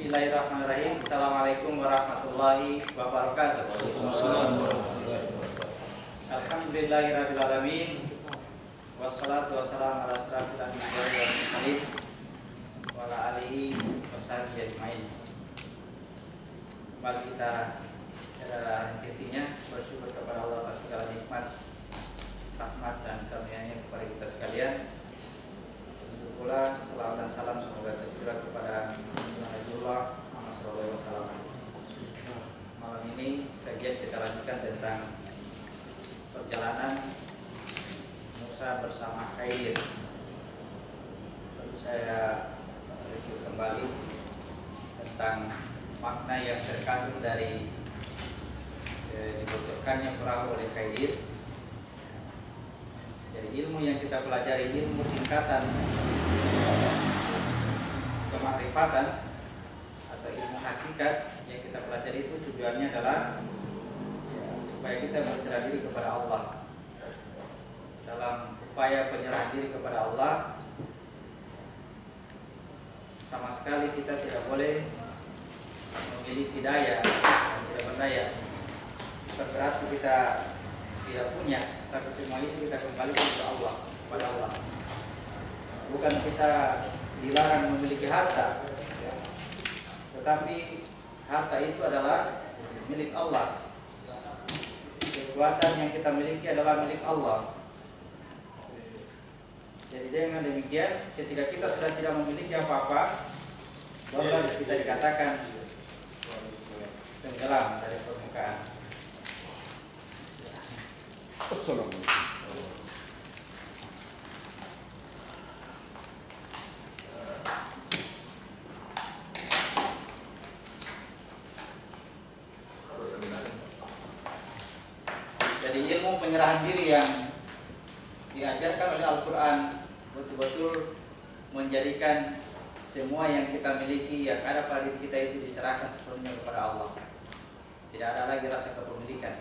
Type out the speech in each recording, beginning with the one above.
Bismillahirrahmanirrahim. Assalamualaikum warahmatullahi wabarakatuh. Alhamdulillahirabbil alamin. Wassalatu wassalamu ala asyrafil anbiya'i wal mursalin wa ala alihi washabihi ajmain. Mari kita intinya bersyukur kepada Allah atas segala nikmat, rahmat dan karunia-Nya kepada kita sekalian. Tentu pula salam dan salam semoga tercurah kepada Rasulullah Muhammad SAW. Malam ini kajian kita lanjutkan tentang perjalanan Musa bersama Khidir. Lalu saya review kembali tentang makna yang terkandung dari dibocorkannya perahu oleh Khidir. Jadi ilmu yang kita pelajari, ilmu tingkatan kemakrifatan atau ilmu hakikat yang kita pelajari itu tujuannya adalah supaya kita berserah diri kepada Allah. Dalam upaya penyerahan diri kepada Allah, sama sekali kita tidak boleh memiliki daya dan tidak berdaya. Bukan berarti kita tidak punya, tapi semua itu kita kembalikan ke Allah, kepada Allah. Bukan kita dilarang memiliki harta, tetapi harta itu adalah milik Allah. Kekuatan yang kita miliki adalah milik Allah. Jadi dengan demikian, ketika kita sudah tidak memiliki apa-apa, barulah kita dikatakan tenggelam dari permukaan. Assalamualaikum. Jadi ilmu penyerahan diri yang diajarkan oleh Al-Quran betul-betul menjadikan semua yang kita miliki, yang ada pada diri kita itu diserahkan sepenuhnya kepada Allah. Tidak ada lagi rasa kepemilikan,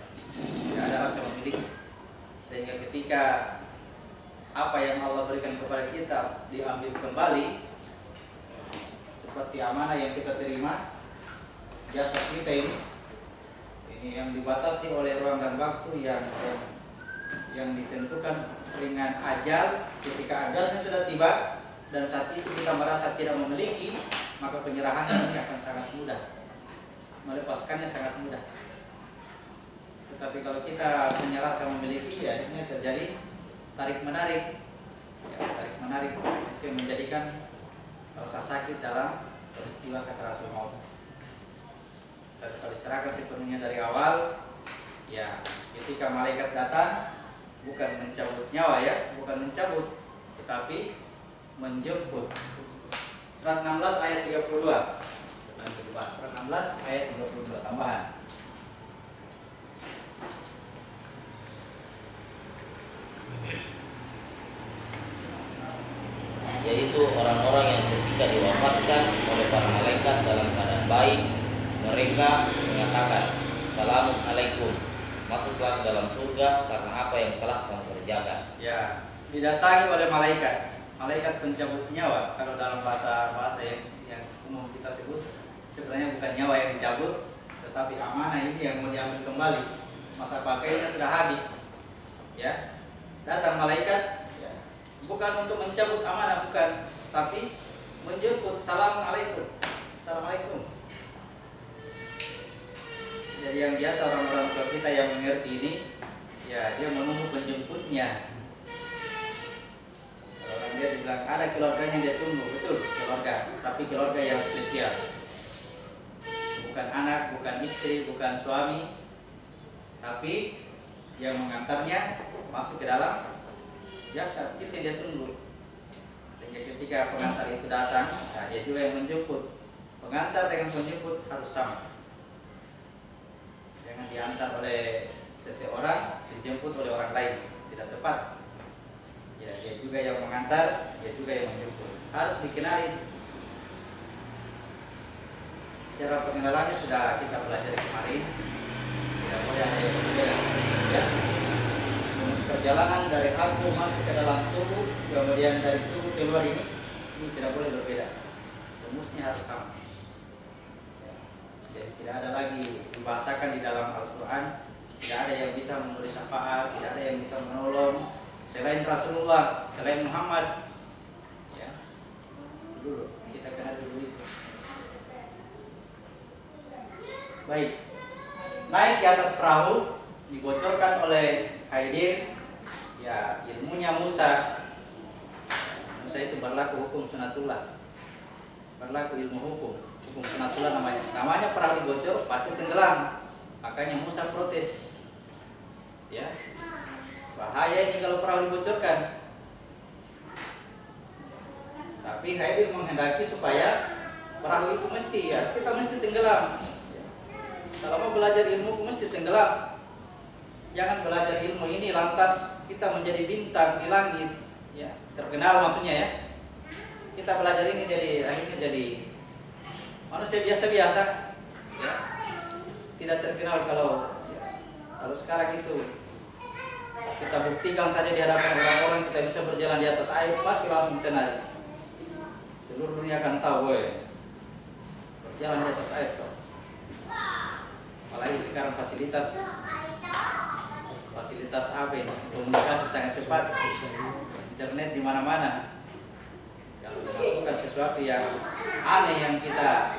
tidak ada rasa memiliki. Sehingga ketika apa yang Allah berikan kepada kita diambil kembali, seperti amanah yang kita terima, jasad kita ini yang dibatasi oleh ruang dan waktu yang ditentukan dengan ajal. Ketika ajalnya sudah tiba dan saat itu kita merasa tidak memiliki, maka penyerahannya ini akan sangat mudah, melepaskannya sangat mudah. Tetapi kalau kita punya rasa memiliki, ya ini terjadi tarik menarik, tarik menarik itu yang menjadikan rasa sakit dalam peristiwa sakaratul maut. Dan kalau diserahkan sepenuhnya dari awal, ya ketika malaikat datang bukan mencabut nyawa, ya bukan mencabut, tetapi menjemput. Surat 16 ayat 32. Surat 16 ayat 32 tambahan. Yaitu orang-orang yang ketika diwafatkan oleh para malaikat dalam keadaan baik, mereka mengatakan, Assalamualaikum, masuklah ke dalam surga karena apa yang telah kamu kerjakan. Ya, didatangi oleh malaikat, malaikat pencabut nyawa. Kalau dalam bahasa yang umum kita sebut, sebenarnya bukan nyawa yang dicabut, tetapi amanah ini yang mau diambil kembali. Masa pakainya sudah habis. Ya, datang malaikat, ya, bukan untuk mencabut amanah, bukan, tapi menjemput. Assalamualaikum, assalamualaikum. Jadi yang biasa orang-orang tua kita yang mengerti ini, ya dia menunggu penjemputnya. Kalau orang dia bilang ada keluarganya dia tunggu, betul keluarga, tapi keluarga yang spesial. Bukan anak, bukan istri, bukan suami, tapi yang mengantarnya masuk ke dalam jasad, itu yang dia tunggu. Sehingga ketika pengantar itu datang, nah dia juga yang menjemput. Pengantar dengan penjemput harus sama. Jangan diantar oleh seseorang, dijemput oleh orang lain, tidak tepat. Ya, dia juga yang mengantar, dia juga yang menjemput. Harus dikenali. Cara pengenalannya sudah kita pelajari kemarin. Tidak boleh ada yang berbeda. Ya. Perjalanan dari aku masuk ke dalam tubuh, kemudian dari tubuh keluar ini tidak boleh berbeda. Rumusnya harus sama. Jadi tidak ada lagi dibahasakan di dalam Al-Quran. Tidak ada yang bisa memberi syafaat, tidak ada yang bisa menolong selain Rasulullah, selain Muhammad. Ya, dulu kita kenal dulu itu. Baik, naik ke atas perahu, dibocorkan oleh Khidir, ya ilmunya Musa. Musa itu berlaku hukum sunatullah, berlaku ilmu hukum sunatullah namanya. Namanya perahu dibocor pasti tenggelam. Makanya Musa protes. Ya, bahaya ini kalau perahu dibocorkan. Tapi Khidir menghendaki supaya perahu itu mesti, ya kita mesti tenggelam. Kalau mau belajar ilmu mesti tenggelam. Jangan belajar ilmu ini lantas kita menjadi bintang di langit, ya terkenal maksudnya ya. Kita belajar ini jadi akhirnya jadi manusia biasa-biasa, ya. Tidak terkenal kalau sekarang itu kita buktikan saja di hadapan orang-orang kita bisa berjalan di atas air, pasti langsung tenang. Seluruh dunia akan tahu, boy, berjalan di atas air kok. Apalagi sekarang fasilitas apa ini? Komunikasi sangat cepat, internet di mana-mana. Kalau dilakukan sesuatu yang aneh yang tidak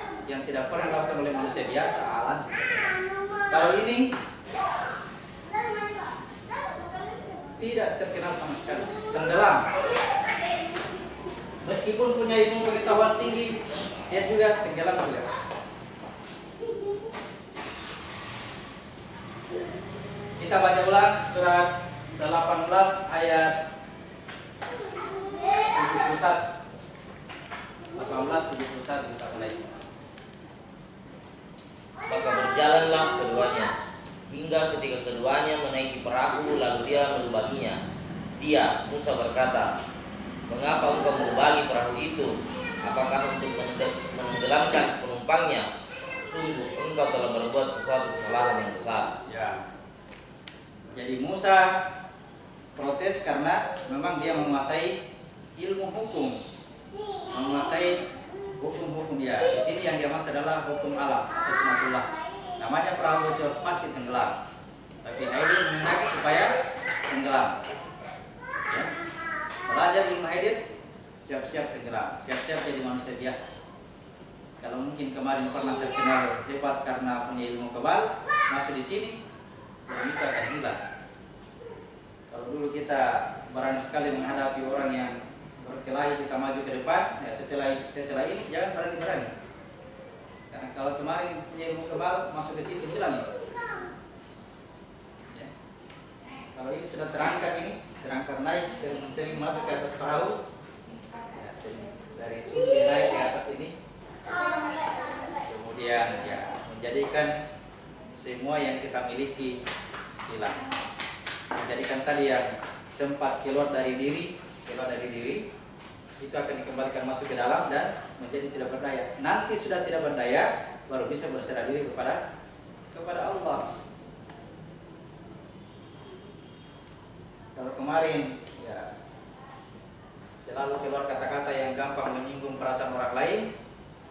pernah dilakukan oleh manusia biasa, alam. Kalau ini tidak terkenal sama sekali, tenggelam. Meskipun punya ilmu pengetahuan tinggi, dia juga tenggelam juga. Kita baca ulang surat 18 ayat 71. 18:71 bisa mulai. Maka berjalanlah keduanya hingga ketika keduanya menaiki perahu, lalu dia melubanginya. Dia, Musa berkata, "Mengapa engkau melubangi perahu itu? Apakah untuk menenggelamkan penumpangnya? Sungguh engkau telah berbuat sesuatu kesalahan yang besar." Ya. Jadi Musa protes karena memang dia menguasai ilmu hukum, menguasai hukum-hukum dia. Di sini yang dia maksud adalah hukum alam atau sunatullah. Namanya perahu bocor pasti tenggelam. Tapi Khidir menghendaki supaya tenggelam. Ya. Belajar ilmu Khidir, siap-siap tenggelam, siap-siap jadi manusia biasa. Kalau mungkin kemarin pernah terkenal hebat karena punya ilmu kebal, masih di sini, itu akan hilang. Kalau dulu kita berani sekali menghadapi orang yang berkelahi, kita maju ke depan, ya setelah ini jangan berani-berani. Karena kalau kemarin punya ilmu kebal masuk ke situ hilang itu. Ya. Kalau ini sudah terangkat naik, sering masuk ke atas perahu, ya, dari sumber naik ke atas ini, kemudian ya menjadikan semua yang kita miliki hilang. Menjadikan tadi yang sempat keluar dari diri itu akan dikembalikan masuk ke dalam dan menjadi tidak berdaya. Nanti sudah tidak berdaya baru bisa berserah diri kepada Allah. Kalau kemarin ya selalu keluar kata-kata yang gampang menyinggung perasaan orang lain,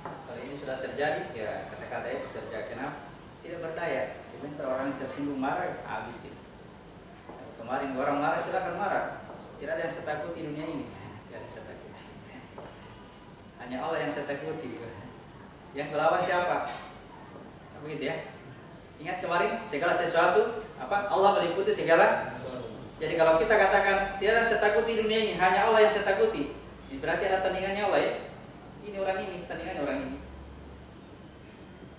kalau ini sudah terjadi ya kata-kata itu terjadi. Kenapa? Tidak berdaya. Sebentar orang tersinggung marah habis gitu. Kemarin orang marah silakan marah. Tidak ada yang saya takuti dunia ini. Tidak ada yang saya takuti. Hanya Allah yang saya takuti. Yang melawan siapa? Begitu ya. Ingat kemarin segala sesuatu Allah meliputi segala. Jadi kalau kita katakan tidak ada yang saya takuti dunia ini, hanya Allah yang saya takuti, ini berarti ada tandingannya Allah ya. Ini orang ini, tandingannya orang ini.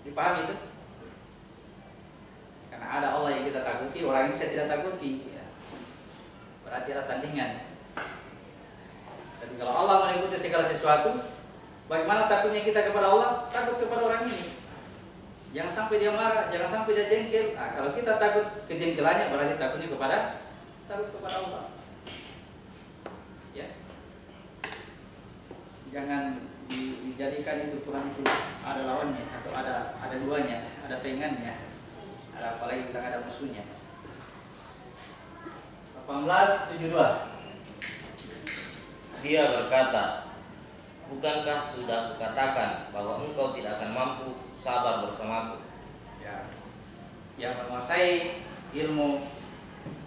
Dipahami itu? Karena ada Allah yang kita takuti, orang ini saya tidak takuti. Berarti ada tandingan. Jadi kalau Allah meliputi segala sesuatu, bagaimana takutnya kita kepada Allah? Takut kepada orang ini. Jangan sampai dia marah, jangan sampai dia jengkel. Nah, kalau kita takut kejengkelannya, berarti takut kepada Allah. Ya. Jangan dijadikan itu Tuhan itu ada lawannya atau ada duanya, ada saingannya. Ada apalagi bilang ada musuhnya. 18:72. Dia berkata, "Bukankah sudah kukatakan bahwa engkau tidak akan mampu sabar bersamaku? yang menguasai ilmu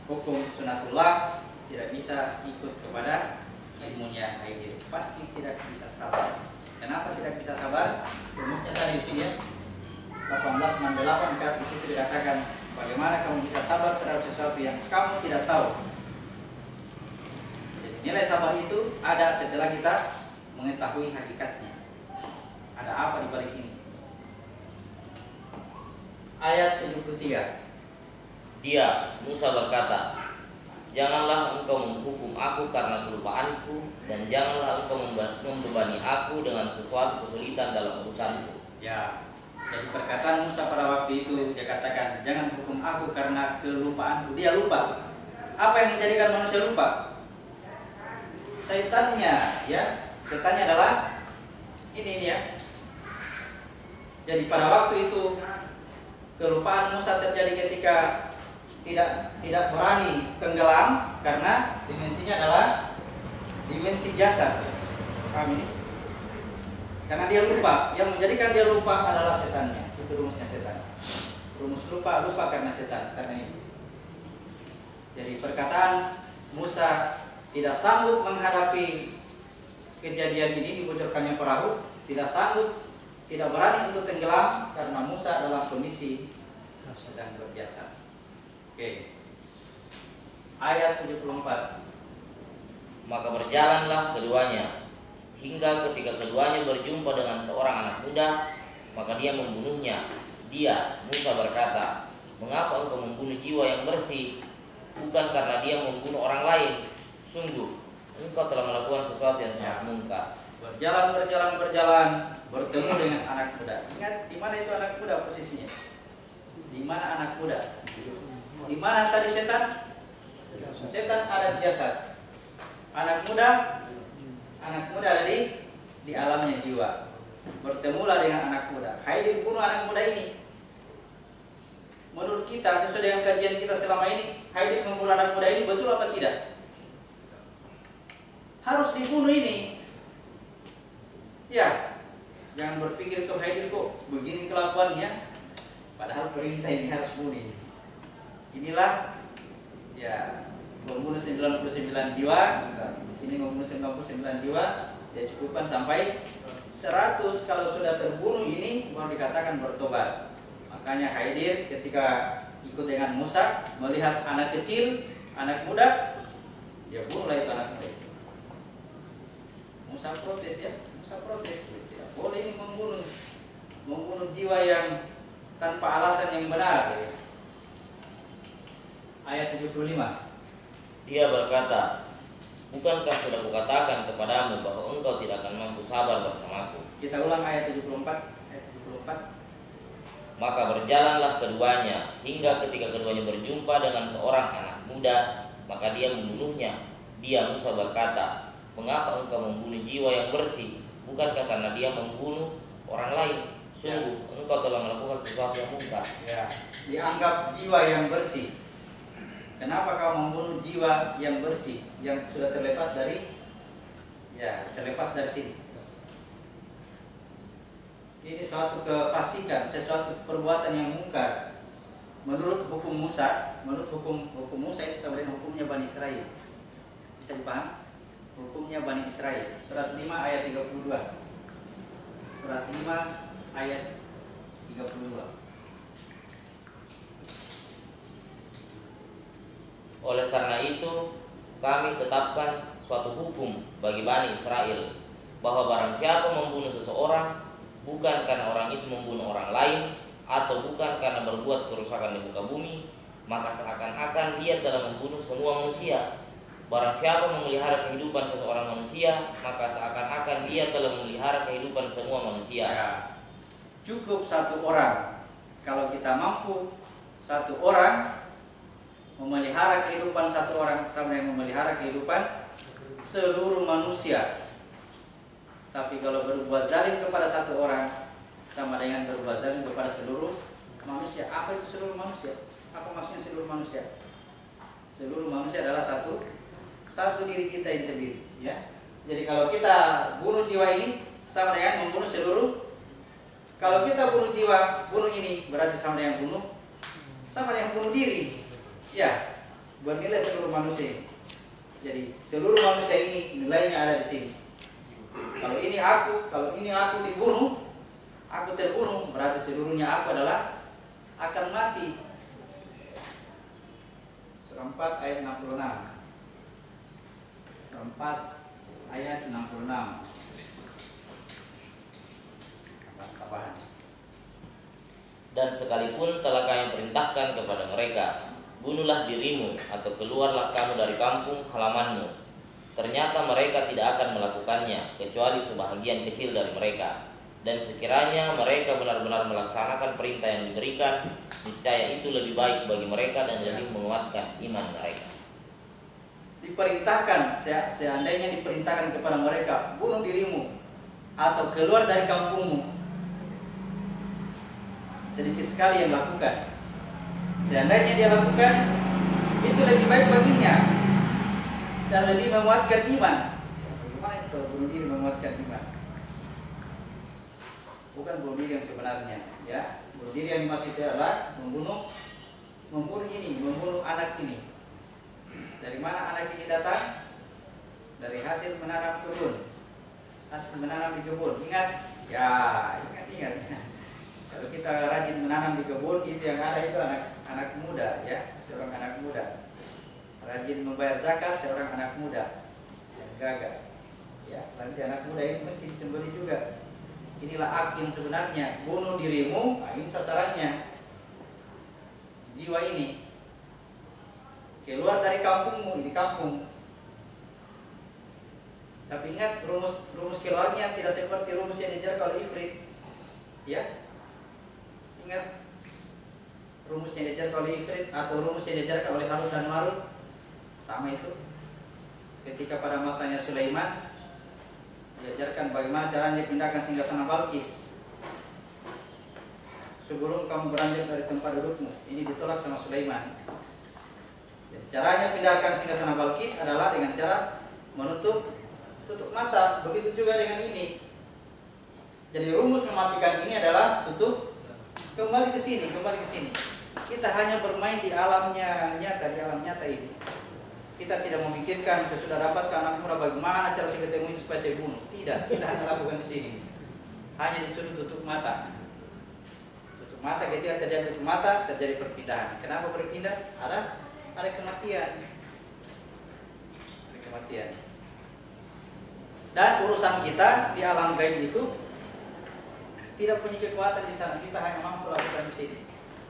hukum sunatullah tidak bisa ikut kepada ilmunya Haidir, pasti tidak bisa sabar. Kenapa tidak bisa sabar? Rumusnya tadi usia 1898 di situ dikatakan bagaimana kamu bisa sabar terhadap sesuatu yang kamu tidak tahu. Jadi nilai sabar itu ada setelah kita mengetahui hakikatnya. Ada apa di balik ini? Ayat 73. Dia, Musa berkata, janganlah engkau menghukum aku karena kelupaanku, dan janganlah engkau membebani aku dengan sesuatu kesulitan dalam urusanku. Ya, jadi perkataan Musa pada waktu itu dia katakan, jangan hukum aku karena kelupaanku. Dia lupa. Apa yang menjadikan manusia lupa? Syaitannya, ya. Syaitannya adalah ini ya. Jadi pada waktu itu kelupaan Musa terjadi ketika tidak berani tenggelam karena dimensinya adalah dimensi jasad. Paham ini? Karena dia lupa. Yang menjadikan dia lupa adalah setannya. Itu rumusnya setan. Rumus lupa karena setan. Karena ini. Jadi perkataan Musa tidak sanggup menghadapi kejadian ini, dibocorkannya perahu, tidak sanggup, tidak berani untuk tenggelam karena Musa dalam kondisi sedang berjasa. Oke. Ayat 74. Maka berjalanlah keduanya hingga ketika keduanya berjumpa dengan seorang anak muda, maka dia membunuhnya. Dia, Musa berkata, mengapa engkau membunuh jiwa yang bersih? Bukan karena dia membunuh orang lain. Sungguh, engkau telah melakukan sesuatu yang sangat mungkar. Berjalan, bertemu dengan anak muda. Ingat, di mana itu anak muda posisinya? Di mana anak muda? Di mana tadi setan? Setan ada di jasad. Anak muda ada di alamnya jiwa. Bertemulah dengan anak muda. Haidir bunuh anak muda ini. Menurut kita, sesuai dengan kajian kita selama ini, Haidir membunuh anak muda ini betul apa tidak? Harus dibunuh ini. Ya, jangan berpikir ke Haidir kok begini kelakuannya. Padahal perintah ini harus bunuh. Inilah ya membunuh 99 jiwa. Di sini membunuh 99 jiwa. Dia cukupkan sampai 100. Kalau sudah terbunuh ini baru dikatakan bertobat. Makanya Haidir ketika ikut dengan Musa melihat anak kecil, anak muda, dia bunuhlah itu anak muda itu. Musa protes ya, Musa protes. Tidak boleh ini membunuh jiwa yang tanpa alasan yang benar. Ya. Ayat 75. Dia berkata, bukankah sudah kukatakan kepadamu bahwa engkau tidak akan mampu sabar bersamaku? Kita ulang ayat 74. Ayat 74. Maka berjalanlah keduanya hingga ketika keduanya berjumpa dengan seorang anak muda, maka dia membunuhnya. Dia, Musa berkata, mengapa engkau membunuh jiwa yang bersih? Bukankah karena dia membunuh orang lain? Sungguh, engkau telah melakukan sesuatu yang mungkar. Ya, dianggap jiwa yang bersih. Kenapa kau membunuh jiwa yang bersih, yang sudah terlepas dari sini? Ini suatu kefasikan, sesuatu perbuatan yang mungkar. Menurut hukum Musa, hukum Musa itu sama dengan hukumnya Bani Israel. Bisa dipaham? Hukumnya Bani Israel. Surat 5 ayat 32. Surat 5 ayat 32. Oleh karena itu, kami tetapkan suatu hukum bagi Bani Israel, bahwa barang siapa membunuh seseorang, bukan karena orang itu membunuh orang lain, atau bukan karena berbuat kerusakan di muka bumi, maka seakan-akan dia telah membunuh semua manusia. Barang siapa memelihara kehidupan seseorang manusia, maka seakan-akan dia telah memelihara kehidupan semua manusia. Ya, cukup satu orang. Kalau kita mampu satu orang memelihara kehidupan satu orang sama yang memelihara kehidupan seluruh manusia. Tapi kalau berbuat zalim kepada satu orang sama dengan berbuat zalim kepada seluruh manusia. Apa itu seluruh manusia? Apa maksudnya seluruh manusia? Seluruh manusia adalah satu diri kita ini sendiri, ya. Jadi kalau kita bunuh jiwa ini sama dengan membunuh seluruh. Kalau kita bunuh jiwa, bunuh ini berarti sama dengan bunuh sama dengan bunuh diri. Ya, bernilai seluruh manusia. Jadi seluruh manusia ini nilainya ada di sini. Kalau ini aku dibunuh, aku terbunuh, berarti seluruhnya aku adalah akan mati. Surah 4 ayat 66. Surah 4 ayat 66. Tambahan. Dan sekalipun telah kami perintahkan kepada mereka, bunuhlah dirimu atau keluarlah kamu dari kampung halamanmu. Ternyata mereka tidak akan melakukannya, kecuali sebahagian kecil dari mereka. Dan sekiranya mereka benar-benar melaksanakan perintah yang diberikan, niscaya itu lebih baik bagi mereka dan lebih menguatkan iman mereka. Diperintahkan, seandainya diperintahkan kepada mereka, bunuh dirimu atau keluar dari kampungmu, sedikit sekali yang lakukan. Seandainya dia lakukan, itu lebih baik baginya dan lebih menguatkan iman. Bagaimana itu kalau bunuh diri menguatkan iman? Bukan bunuh diri yang sebenarnya, ya. Bunuh diri yang dimaksud itu adalah membunuh anak ini. Dari mana anak ini datang? Dari hasil menanam kebun. Hasil menanam di kebun. Ingat? Ya, ingat. Kalau kita rajin menanam di kebun, itu yang ada itu anak muda, ya, seorang anak muda. Rajin membayar zakat, seorang anak muda yang gagah. Ya, nanti anak muda ini mesti disembelih juga. Inilah akil yang sebenarnya. Bunuh dirimu, nah ini sasarannya. Jiwa ini keluar dari kampungmu, ini kampung. Tapi ingat, rumus keluarnya tidak seperti rumus yang diajarkan oleh Ifrit. Ya, ingat rumus yang diajarkan oleh Ifrit atau rumus yang diajarkan oleh Harut dan Marut, sama itu. Ketika pada masanya Sulaiman diajarkan bagaimana caranya pindahkan singgasana Balkis sebelum kamu beranjak dari tempat dudukmu. Ini ditolak sama Sulaiman. Jadi caranya pindahkan singgasana Balkis adalah dengan cara tutup mata. Begitu juga dengan ini. Jadi rumus mematikan ini adalah tutup. Kembali ke sini. Kita hanya bermain di alamnya nyata, di alam nyata ini. Kita tidak memikirkan sesudah dapat ke anak muda bagaimana cara saya ketemu supaya saya bunuh. Tidak, kita hanya lakukan di sini. Hanya disuruh tutup mata. Tutup mata, ketika terjadi tutup mata, terjadi perpindahan. Kenapa berpindah? Ada kematian. Ada kematian. Dan urusan kita di alam gaib itu tidak punya kekuatan di sana. Kita hanya mampu lakukan di sini.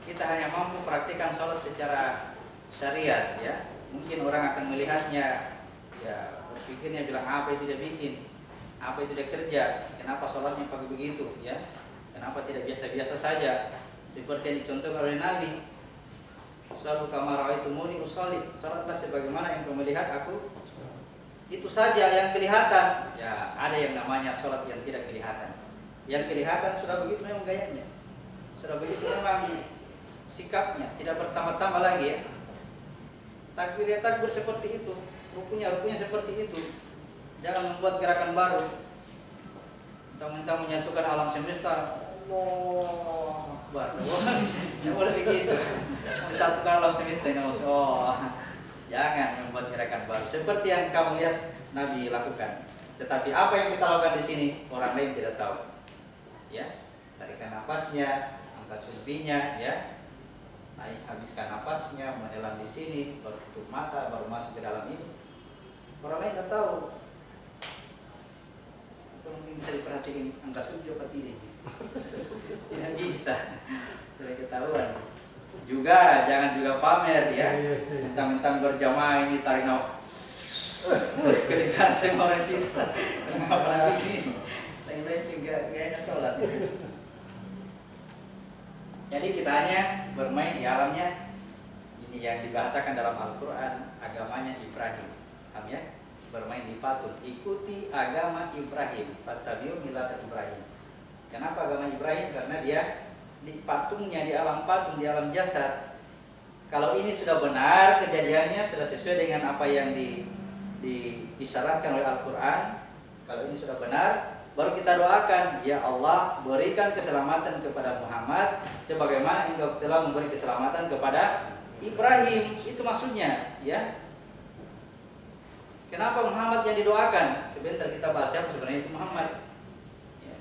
Kita hanya mampu praktikkan sholat secara syariat, ya. Mungkin orang akan melihatnya, ya, berpikirnya bilang apa itu dia bikin, apa itu dia kerja, kenapa sholatnya pakai begitu, ya, kenapa tidak biasa-biasa saja, seperti yang dicontohkan oleh Nabi. Shallu kama ra'aitumuni usolli, sholatlah sebagaimana yang kau melihat aku. Itu saja yang kelihatan. Ya, ada yang namanya sholat yang tidak kelihatan. Yang kelihatan sudah begitu memang gayanya, sudah begitu memang sikapnya, tidak bertambah-tambah lagi, ya. Takbir ya takbir seperti itu, rukunya seperti itu. Jangan membuat gerakan baru. Mentang-mentang menyatukan alam semesta, Allah Akbar. Tidak boleh begitu. Disatukan alam semesta ini, jangan membuat gerakan baru seperti yang kamu lihat Nabi lakukan. Tetapi apa yang kita lakukan di sini orang lain tidak tahu. Ya, tarikan nafasnya, angkat sumpinya, ya. Naik, habiskan napasnya, menyelam di sini, baru tutup mata, baru masuk ke dalam ini. Orang lain tidak tahu. Itu mungkin bisa diperhatikan angka sujud apa tidak. Tidak bisa, sudah ketahuan. Juga jangan juga pamer, ya. Mentang-mentang berjamaah ini tarik nafas. Kedengaran semua orang situ. Kenapa lagi ini? Lain-lain sih gayanya sholat. Jadi kita hanya bermain di alamnya. Ini yang dibahasakan dalam Al-Quran, agamanya Ibrahim. Paham, ya? Bermain di patung. Ikuti agama Ibrahim. Fattabi'u millata Ibrahim. Kenapa agama Ibrahim? Karena dia di patungnya, di alam patung, di alam jasad. Kalau ini sudah benar kejadiannya, sudah sesuai dengan apa yang disyaratkan oleh Al-Quran. Kalau ini sudah benar, baru kita doakan, ya Allah berikan keselamatan kepada Muhammad sebagaimana Engkau telah memberi keselamatan kepada Ibrahim. Itu maksudnya, ya. Kenapa Muhammad yang didoakan? Sebentar kita bahas siapa sebenarnya itu Muhammad. Ya.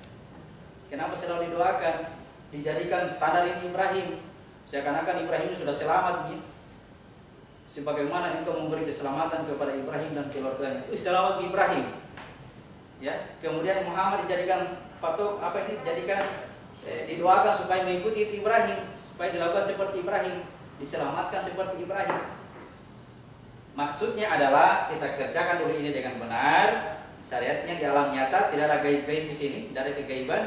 Kenapa selalu didoakan? Dijadikan standar ini Ibrahim. Seakan-akan Ibrahim sudah selamat, ya. Sebagaimana Engkau memberi keselamatan kepada Ibrahim dan keluarganya. Selamat Ibrahim. Ya. Kemudian Muhammad dijadikan patok apa ini? Dijadikan didoakan supaya mengikuti itu Ibrahim, supaya dilakukan seperti Ibrahim, diselamatkan seperti Ibrahim. Maksudnya adalah kita kerjakan dulu ini dengan benar. Syariatnya di alam nyata, tidak ada gaib-gaib di sini, tidak ada kegaiban.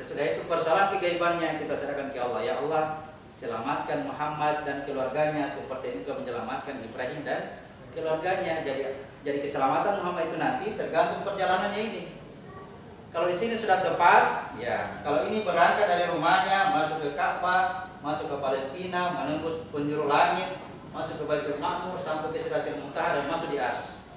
Sesudah itu persoalan kegaibannya kita serahkan ke Allah. Ya Allah, selamatkan Muhammad dan keluarganya seperti Engkau menyelamatkan Ibrahim dan keluarganya. Jadi keselamatan Muhammad itu nanti tergantung perjalanannya ini. Kalau di sini sudah tepat, ya. Kalau ini berangkat dari rumahnya, masuk ke Ka'bah, masuk ke Palestina, menembus penjuru langit, masuk ke Baitul Ma'mur, sampai ke Sidratil Muntaha dan masuk di Ars.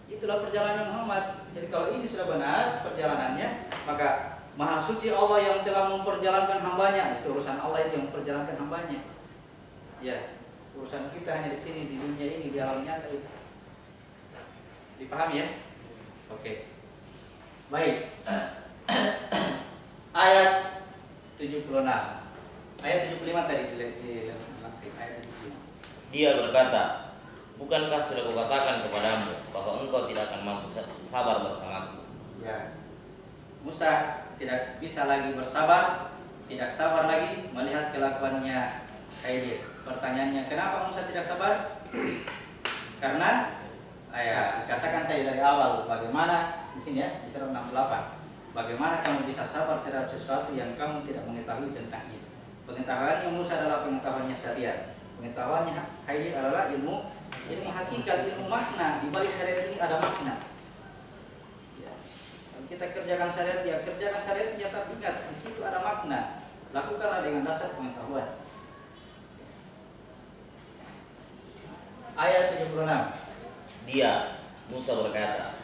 Itulah perjalanan Muhammad. Jadi kalau ini sudah benar perjalanannya, maka Maha Suci Allah yang telah memperjalankan hambanya. Itu urusan Allah itu yang memperjalankan hambanya. Ya, urusan kita hanya di sini, di dunia ini, di alam nyata itu. Dipahami ya? Oke. Baik. Ayat 76. Ayat 75 tadi ayat 75. Dia berkata, bukankah sudah kukatakan kepadamu bahwa engkau tidak akan mampu sabar bersamaku? Ya. Musa tidak bisa lagi bersabar, tidak sabar lagi melihat kelakuannya Khidir. Pertanyaannya, kenapa Musa tidak sabar? Karena katakan saya dari awal, bagaimana di sini ya, di surat 68. Bagaimana kamu bisa sabar terhadap sesuatu yang kamu tidak mengetahui tentang itu? Pengetahuannya Musa adalah pengetahuannya syariat. Pengetahuannya Khidir adalah ilmu hakikat, ilmu makna. Di balik syariat ini ada makna. Ya. Kalau kita kerjakan syariat, ya kerjakan syariatnya, tapi ingat di situ ada makna. Lakukanlah dengan dasar pengetahuan. Ayat 76. Dia, Musa berkata,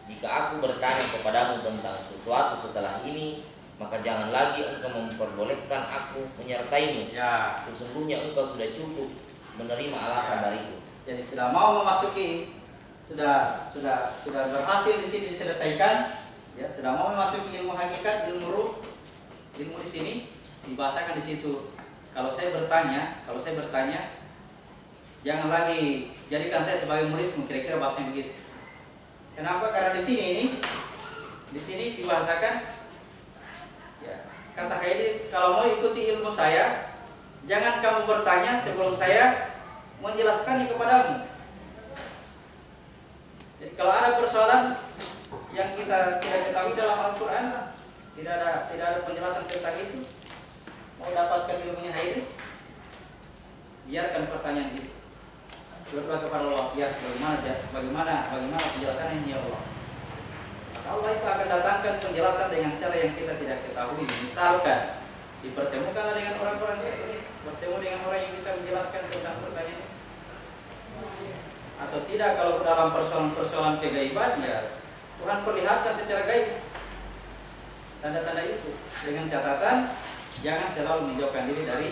jika aku bertanya kepadamu tentang sesuatu setelah ini, maka jangan lagi engkau memperbolehkan aku menyertaimu. Ya. Sesungguhnya engkau sudah cukup menerima alasan dariku. Jadi sudah mau memasuki, sudah berhasil di sini diselesaikan. Ya, sudah mau memasuki ilmu hakikat, ilmu ruh, ilmu di sini dibahasakan di situ. Kalau saya bertanya, jangan lagi jadikan saya sebagai muridmu, kira-kira bahasanya begitu. Kenapa? Karena di sini dibahasakan. Ya, kata Khidir, kalau mau ikuti ilmu saya, jangan kamu bertanya sebelum saya menjelaskannya kepadamu. Jadi kalau ada persoalan yang kita tidak ketahui dalam Al-Quran, tidak ada penjelasan tentang itu, mau dapatkan ilmunya Khidir, biarkan pertanyaan itu. Berdoa kepada Allah, ya bagaimana penjelasannya ya Allah. Allah itu akan datangkan penjelasan dengan cara yang kita tidak ketahui. Misalkan dipertemukan dengan orang-orang ini, bertemu dengan orang yang bisa menjelaskan tentang pertanyaan. Atau tidak, kalau dalam persoalan-persoalan kegaiban, ya Tuhan perlihatkan secara gaib tanda-tanda itu. Dengan catatan jangan selalu menjauhkan diri dari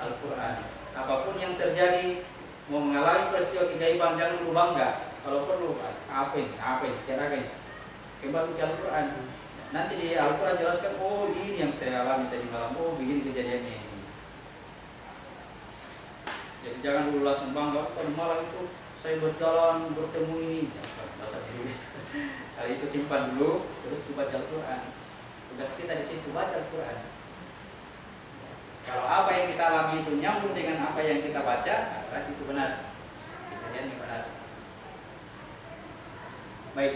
Al-Quran. Apapun yang terjadi, mau mengalami peristiwa kegaiban, jangan lupa bangga. Kalau perlu, apa ini, cara ini. Kembali ke Al-Quran. Nanti di Al-Quran jelaskan, oh ini yang saya alami tadi malam, oh begini kejadiannya ini. Jadi jangan dulu langsung bangga, tadi malam itu saya berjalan bertemu ini. Bahasa dulu itu. Kali itu simpan dulu, terus dibaca Al-Quran. Tugas kita di situ baca Al-Quran. Kalau apa yang kita alami itu nyambung dengan apa yang kita baca, berarti itu benar. Kejadiannya benar. Baik.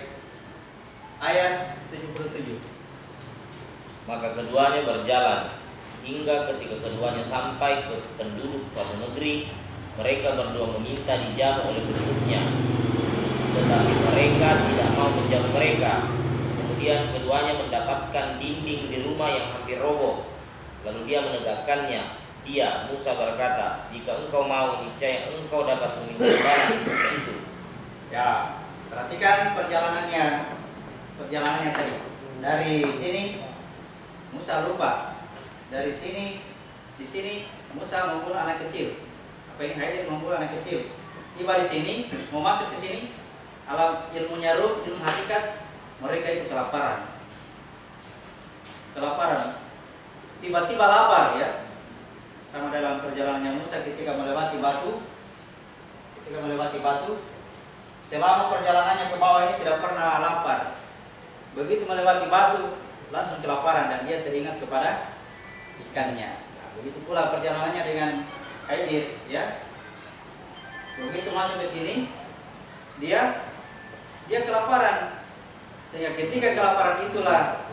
Ayat 77. Maka keduanya berjalan hingga ketika keduanya sampai ke penduduk suatu negeri, mereka berdua meminta dijamu oleh penduduknya, tetapi mereka tidak mau menjamu mereka. Kemudian keduanya mendapatkan dinding di rumah yang hampir roboh, lalu dia menegakkannya. Dia, Musa berkata, jika engkau mau, niscaya engkau dapat meminta barang itu. Ya, perhatikan perjalanannya tadi. Dari sini Musa lupa. Dari sini, di sini Musa membunuh anak kecil. Apa ini Khidir membunuh anak kecil? Tiba di sini, mau masuk ke sini, alam ilmunya ruh, ilmu hakikat, mereka itu kelaparan. Kelaparan. Tiba-tiba lapar ya. Sama dalam perjalanannya Musa ketika melewati batu. Ketika melewati batu, selama perjalanannya ke bawah ini tidak pernah lapar. Begitu melewati batu, langsung kelaparan dan dia teringat kepada ikannya. Nah, begitu pula perjalanannya dengan Khidir, ya. Begitu masuk ke sini, dia kelaparan. Sehingga ketika kelaparan itulah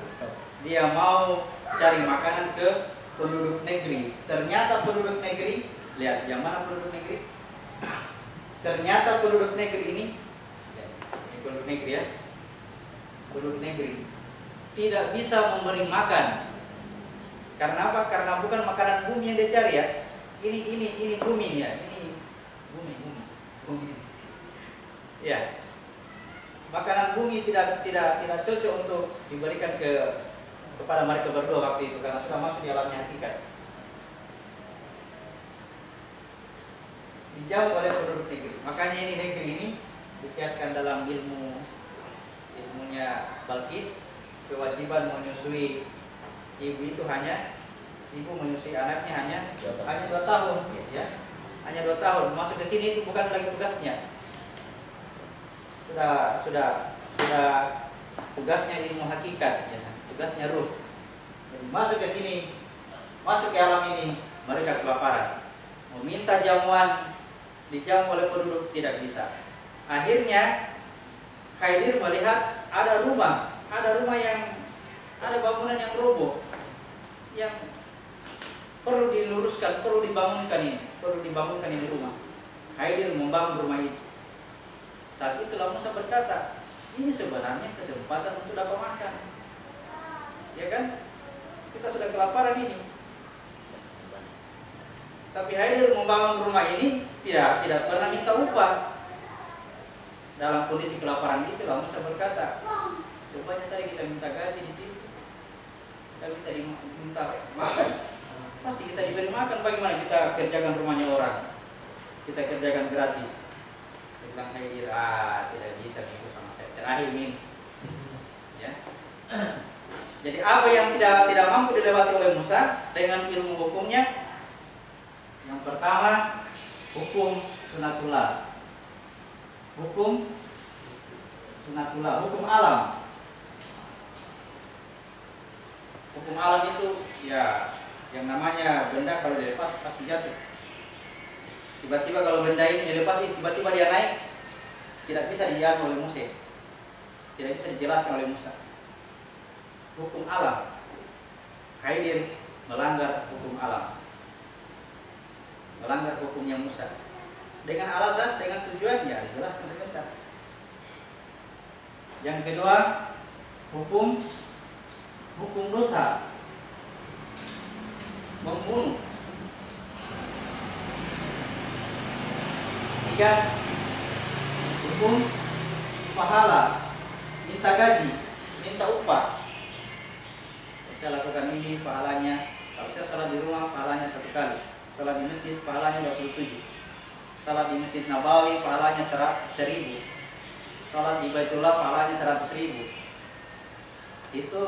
dia mau cari makanan ke penduduk negeri. Ternyata penduduk negeri, lihat yang mana penduduk negeri? Ternyata penduduk negeri ini penduduk negeri ya. Penduduk negeri tidak bisa memberi makan. Karena apa? Karena bukan makanan bumi yang dia cari ya. Ini bumi ya. Ini bumi. Ya. Makanan bumi tidak cocok untuk diberikan kepada mereka berdua waktu itu karena sudah masuk di alamnya hakikat. Dijauh oleh penduduk negeri. Makanya ini negeri ini dikiaskan dalam ilmunya Balkis, kewajiban menyusui ibu itu ibu menyusui anaknya hanya 2 tahun ya. Hanya 2 tahun. Masuk ke sini itu bukan lagi tugasnya. Sudah tugasnya ilmu hakikat ya. Tugasnya ruh. Jadi masuk ke sini, masuk ke alam ini, mereka kelaparan. Meminta jamuan, dijamu oleh penduduk tidak bisa. Akhirnya Khidir melihat ada rumah yang ada bangunan yang roboh, yang perlu diluruskan, perlu dibangunkan ini rumah. Khidir membangun rumah itu. Saat itulah Musa berkata, ini sebenarnya kesempatan untuk dapat makan. Ya kan? Kita sudah kelaparan ini. Tapi Khidir membangun rumah ini tidak pernah minta upah. Dalam kondisi kelaparan itu Musa berkata, coba tadi kita minta gaji di sini, kita minta makan, pasti kita diberi makan. Bagaimana kita kerjakan rumahnya orang, kita kerjakan gratis? Dia bilang Khidir, tidak bisa itu sama saya. Terakhir min, ya. Jadi apa yang tidak mampu dilewati oleh Musa dengan ilmu hukumnya? Yang pertama, hukum sunatullah. Hukum sunatullah, hukum alam. Hukum alam itu ya yang namanya benda kalau dilepas pasti jatuh. Tiba-tiba kalau benda ini dilepas, tiba-tiba dia naik, tidak bisa dijalankan oleh Musa. Tidak bisa dijelaskan oleh Musa. Hukum alam. Khidir melanggar hukum alam. Melanggar hukumnya Musa. Dengan alasan, dengan tujuan, ya dijelaskan sebentar. Yang kedua, hukum dosa, membunuh. 3, hukum pahala, minta gaji, minta upah. Kalau saya lakukan ini pahalanya, kalau saya salat di rumah pahalanya 1 kali, salat di masjid pahalanya 27. Salat di Masjid Nabawi pahalanya 1000. Salat di Baitullah pahalanya 100.000. Itu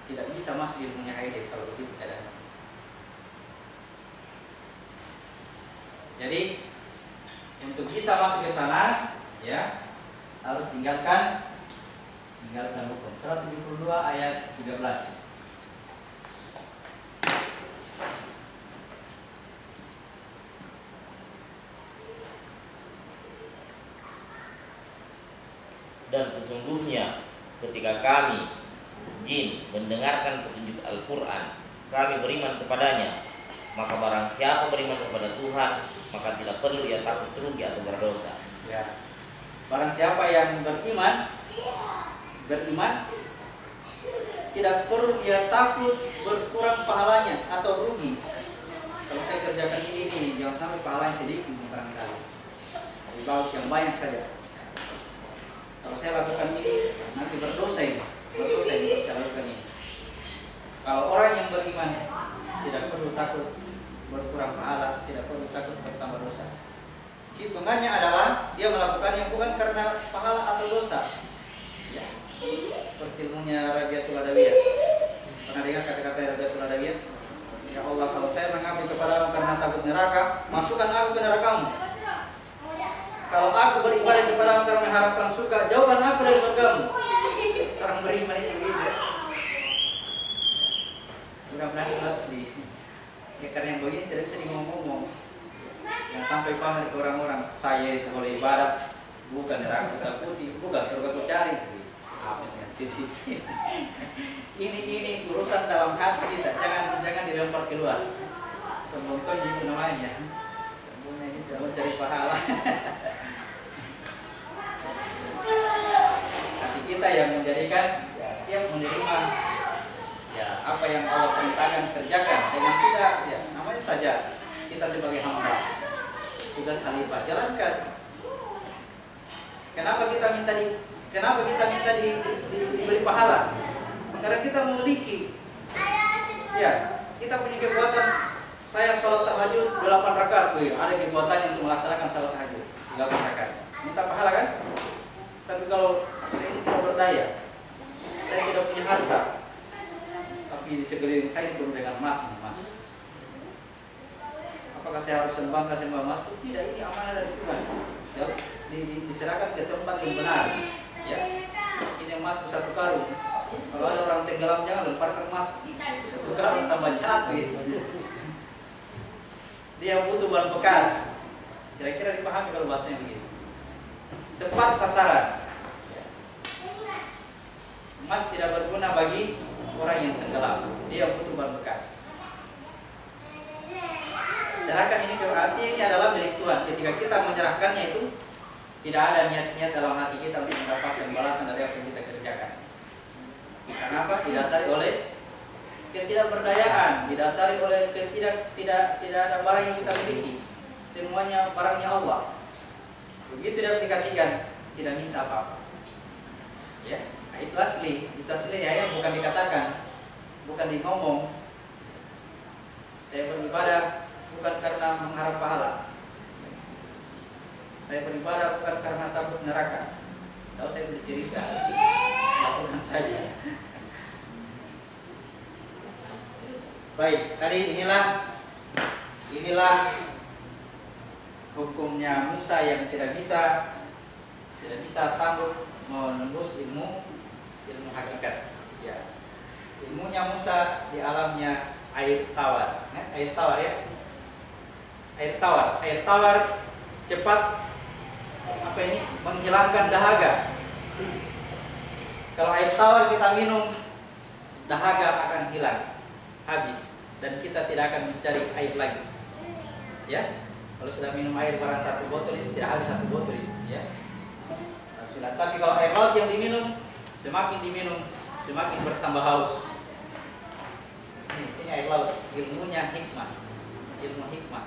tidak bisa masuk di ilmunya Khidir kalau begitu keadaan. Jadi untuk bisa masuk ke sana, ya harus tinggalkan hukum. Surat 72 ayat 13. Dan sesungguhnya ketika kami jin mendengarkan petunjuk Al-Quran, kami beriman kepadanya. Maka barang siapa beriman kepada Tuhan, maka tidak perlu ia takut rugi atau berdosa. Ya. Barang siapa yang beriman, tidak perlu ia takut berkurang pahalanya atau rugi. Kalau saya kerjakan ini, jangan sampai pahalanya sedikit barangkali. Lebih bagus yang banyak saja. Kalau saya lakukan ini, nanti berdosa ini. berdosa yang saya lakukan ini. Kalau orang yang beriman tidak perlu takut berkurang pahala, tidak perlu takut bertambah dosa. Hitungannya adalah dia melakukannya bukan karena pahala atau dosa. Ya. Seperti ilmunya Rabiatul Adawiyah. Pernah dengar kata-kata Rabiatul Adawiyah? Ya Allah, kalau saya mengabdi kepadamu karena takut neraka, masukkan aku ke nerakamu. Kalau aku beribadah kepadamu karena mengharapkan surga, jauhkan aku dari surgamu. Orang beriman itu begitu. Mudah-mudahan jelas di. Ya karena yang begini tidak bisa ngomong-ngomong. Yang sampai pamer ke orang-orang, saya itu boleh ibadah, bukan neraka kita putih, bukan surga ku cari. Apa sih cerita? Ini urusan dalam hati kita, jangan dilempar keluar. Sembunyi itu namanya. Sembunyi itu jangan cari pahala. Hati kita yang menjadikan ya, siap menerima ya apa yang Allah perintahkan kerjakan dengan kita ya namanya saja kita sebagai hamba tugas khalifah jalankan. Kenapa kita minta diberi pahala? Karena kita memiliki ya kita punya kekuatan. Saya sholat tahajud 8 rakaat, ada kekuatan untuk melaksanakan sholat tahajud 8 rakaat. Minta pahala kan? Tapi kalau saya tidak berdaya, saya tidak punya harta, tapi di sekeliling saya penuh dengan emas. Apakah saya harus sembah emas? Tidak, ini amanah dari Tuhan. Ya, diserahkan ke tempat yang benar. Ya, ini emas 1 karung. Kalau ada orang tenggelam jangan lemparkan emas 1 karung tambah jatuh. Dia butuh bahan bekas. Kira-kira dipahami kalau bahasanya begitu. Tepat sasaran. Emas tidak berguna bagi orang yang tenggelam. Dia butuh bahan bekas. Serahkan ini berarti ini adalah milik Tuhan. Ketika kita menyerahkannya itu tidak ada niat-niat dalam hati kita untuk mendapatkan balasan dari apa yang kita kerjakan. Kenapa? Didasari oleh ketidakberdayaan, didasari oleh tidak ada barang yang kita miliki. Semuanya barangnya Allah. Begitu tidak dikasihkan, tidak minta apa-apa. Ya, nah, itu asli ya, bukan dikatakan, bukan ngomong. Saya beribadah bukan karena mengharap pahala. Saya beribadah bukan karena takut neraka. Tahu saya bercerita, lakukan saja. Baik, tadi inilah hukumnya Musa yang tidak bisa sanggup menembus ilmu hakikat. Ya. Ilmunya Musa di alamnya air tawar. Air tawar ya. Air tawar cepat menghilangkan dahaga. Kalau air tawar kita minum, dahaga akan hilang, habis, dan kita tidak akan mencari air lagi. Ya, kalau sudah minum air barang 1 botol itu tidak habis 1 botol itu. Ya, nah, sudah. Tapi kalau air laut yang diminum, semakin diminum, semakin bertambah haus. Sini air laut, ilmunya hikmah, ilmu hikmah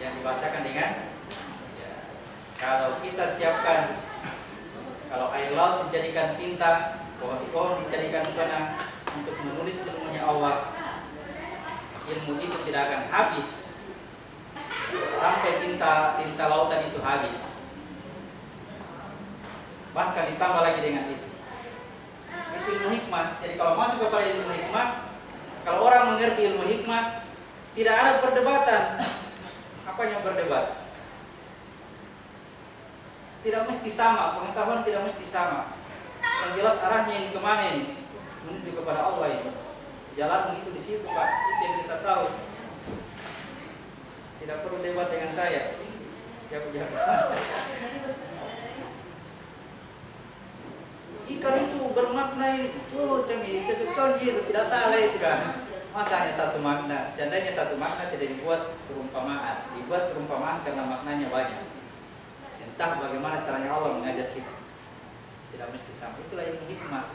yang dibahasakan dengan ya, kalau kita siapkan, kalau air laut dijadikan tinta, pohon dijadikan pena untuk menulis ilmunya Allah, ilmu itu tidak akan habis sampai tinta lautan itu habis, bahkan ditambah lagi dengan itu ilmu hikmah. Jadi kalau masuk kepada ilmu hikmah, kalau orang mengerti ilmu hikmah, tidak ada perdebatan. Apa yang berdebat? Tidak mesti sama, pengetahuan tidak mesti sama. Yang jelas arahnya ini kemana ini? Menuju kepada Allah ini. Jalan itu di situ, Pak. Itu yang kita tahu. Tidak perlu debat dengan saya. Ikan itu bermakna ini. Gitu, tidak salah itu kan. Masa hanya 1 makna? Seandainya 1 makna tidak dibuat perumpamaan. Dibuat perumpamaan karena maknanya banyak. Entah bagaimana caranya Allah mengajar kita. Tidak mesti sama. Itulah ilmu hikmah.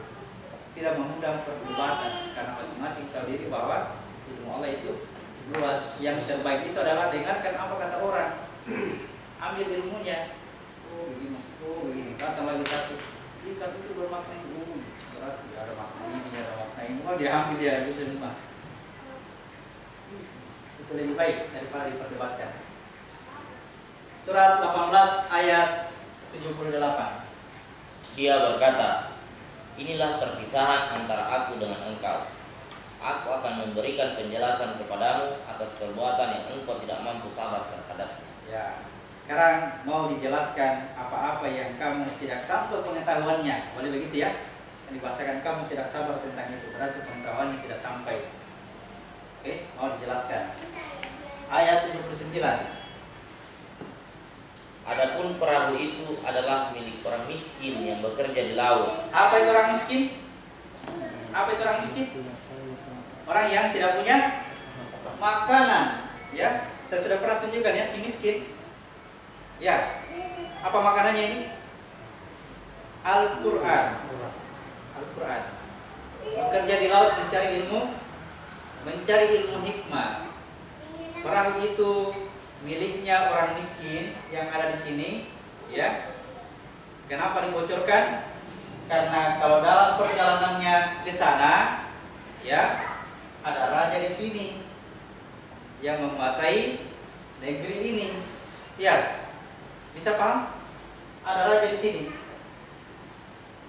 Tidak mengundang perdebatan karena masing-masing tahu diri bahwa ilmu Allah itu luas. Yang terbaik itu adalah dengarkan apa kata orang. Ambil ilmunya. Oh begini. Kata lagi 1. Ikan itu bermakna ini. Berarti ada makna ini, ada makna ini. Oh dia ambil dia itu semua. Itu lebih baik daripada diperdebatkan. Surat 18 ayat 78. Dia berkata, inilah perpisahan antara aku dengan engkau. Aku akan memberikan penjelasan kepadamu atas perbuatan yang engkau tidak mampu sabar terhadapnya. Ya, sekarang mau dijelaskan apa-apa yang kamu tidak sampai pengetahuannya. Boleh begitu ya? Yang dibahasakan kamu tidak sabar tentang itu, berarti pengetahuannya tidak sampai. Oke, mau dijelaskan. Ayat 79. Adapun perahu itu adalah milik orang miskin yang bekerja di laut. Apa itu orang miskin? Apa itu orang miskin? Orang yang tidak punya makanan. Ya, saya sudah pernah tunjukkan ya si miskin. Ya, apa makanannya ini? Al-Quran. Al-Quran. Bekerja di laut mencari ilmu hikmah. Perahu itu miliknya orang miskin yang ada di sini, ya. Kenapa dibocorkan? Karena kalau dalam perjalanannya ke sana, ya, ada raja di sini yang menguasai negeri ini. Ya, bisa paham? Ada raja di sini.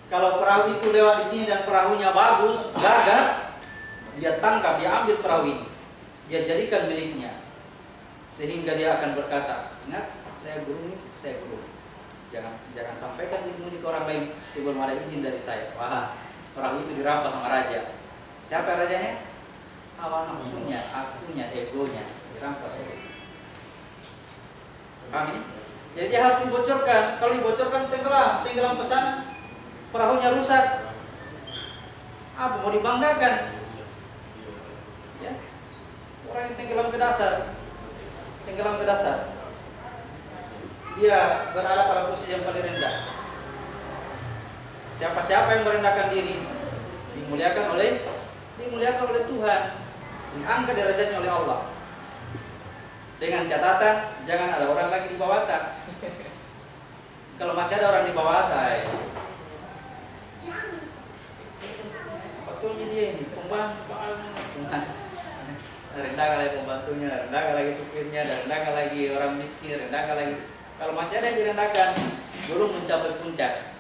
Kalau perahu itu lewat di sini dan perahunya bagus, gagah, dia tangkap, dia ambil perahu ini, dia jadikan miliknya. Sehingga dia akan berkata, ingat, saya guru nih, saya guru. Jangan sampaikan ilmu ini ke orang lain sebelum ada izin dari saya. Wah, perahu itu dirampas sama raja. Siapa rajanya? Hawa nafsunya, akunya, egonya dirampas oleh. Paham ini? Jadi dia harus dibocorkan. Kalau dibocorkan tenggelam pesan, perahunya rusak. Apa mau dibanggakan? Ya, orang yang tenggelam ke dasar. Dia berada pada posisi yang paling rendah. Siapa-siapa yang merendahkan diri dimuliakan oleh Tuhan, diangkat derajatnya oleh Allah. Dengan catatan jangan ada orang lagi di bawah atas. Kalau masih ada orang di bawah atas, betulnya dia ini rendahkan lagi pembantunya, rendahkan lagi supirnya, dan rendahkan lagi orang miskin, rendahkan lagi. Kalau masih ada yang direndahkan, belum mencapai puncak.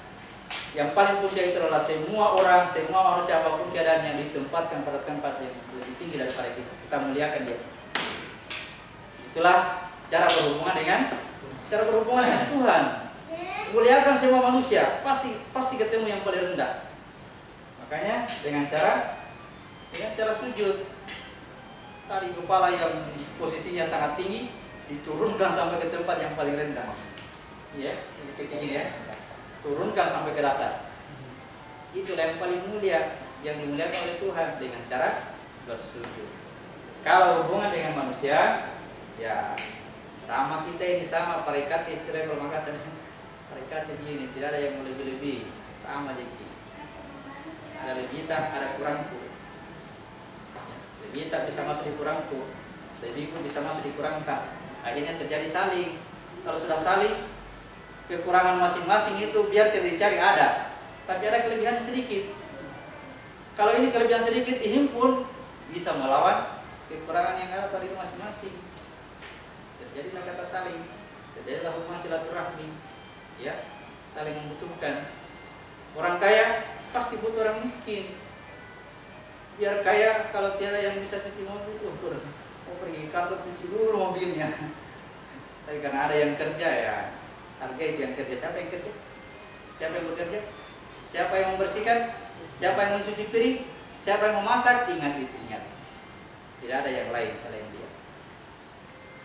Yang paling puncak itu adalah semua orang, semua manusia apapun keadaan yang ditempatkan pada tempat yang lebih tinggi daripada kita. Kita muliakan dia. Itulah cara berhubungan dengan Tuhan. Muliakan semua manusia, pasti ketemu yang paling rendah. Makanya dengan cara sujud. Tadi kepala yang posisinya sangat tinggi diturunkan sampai ke tempat yang paling rendah. Ya, kayak gini ya. Turunkan sampai ke dasar. Itulah yang paling mulia, yang dimuliakan oleh Tuhan dengan cara bersujud. Kalau hubungan dengan manusia, ya sama kita ini sama, parikat istilah Makassar. Parikat ini tidak ada yang lebih-lebih, sama jadi. Ada lebih ada kurangku. Lebih tak bisa masuk di kurangku, lebih pun bisa masuk di kurangkan. Akhirnya terjadi saling. Kalau sudah saling, kekurangan masing-masing itu biar tidak dicari ada, tapi ada kelebihan sedikit. Kalau ini kelebihan sedikit dihimpun, bisa melawan kekurangan yang ada pada masing-masing. Terjadilah kata saling, terjadilah hubungan silaturahmi, ya, saling membutuhkan. Orang kaya pasti butuh orang miskin. Biar kaya, kalau tiada yang bisa cuci mobil, mau pergi kantor cuci dulu mobilnya. Tapi karena ada yang kerja, ya harga itu yang kerja. Siapa yang kerja? Siapa yang bekerja? Siapa yang membersihkan? Siapa yang mencuci piring? Siapa yang memasak? Ingat itu, ingat. Tidak ada yang lain selain dia.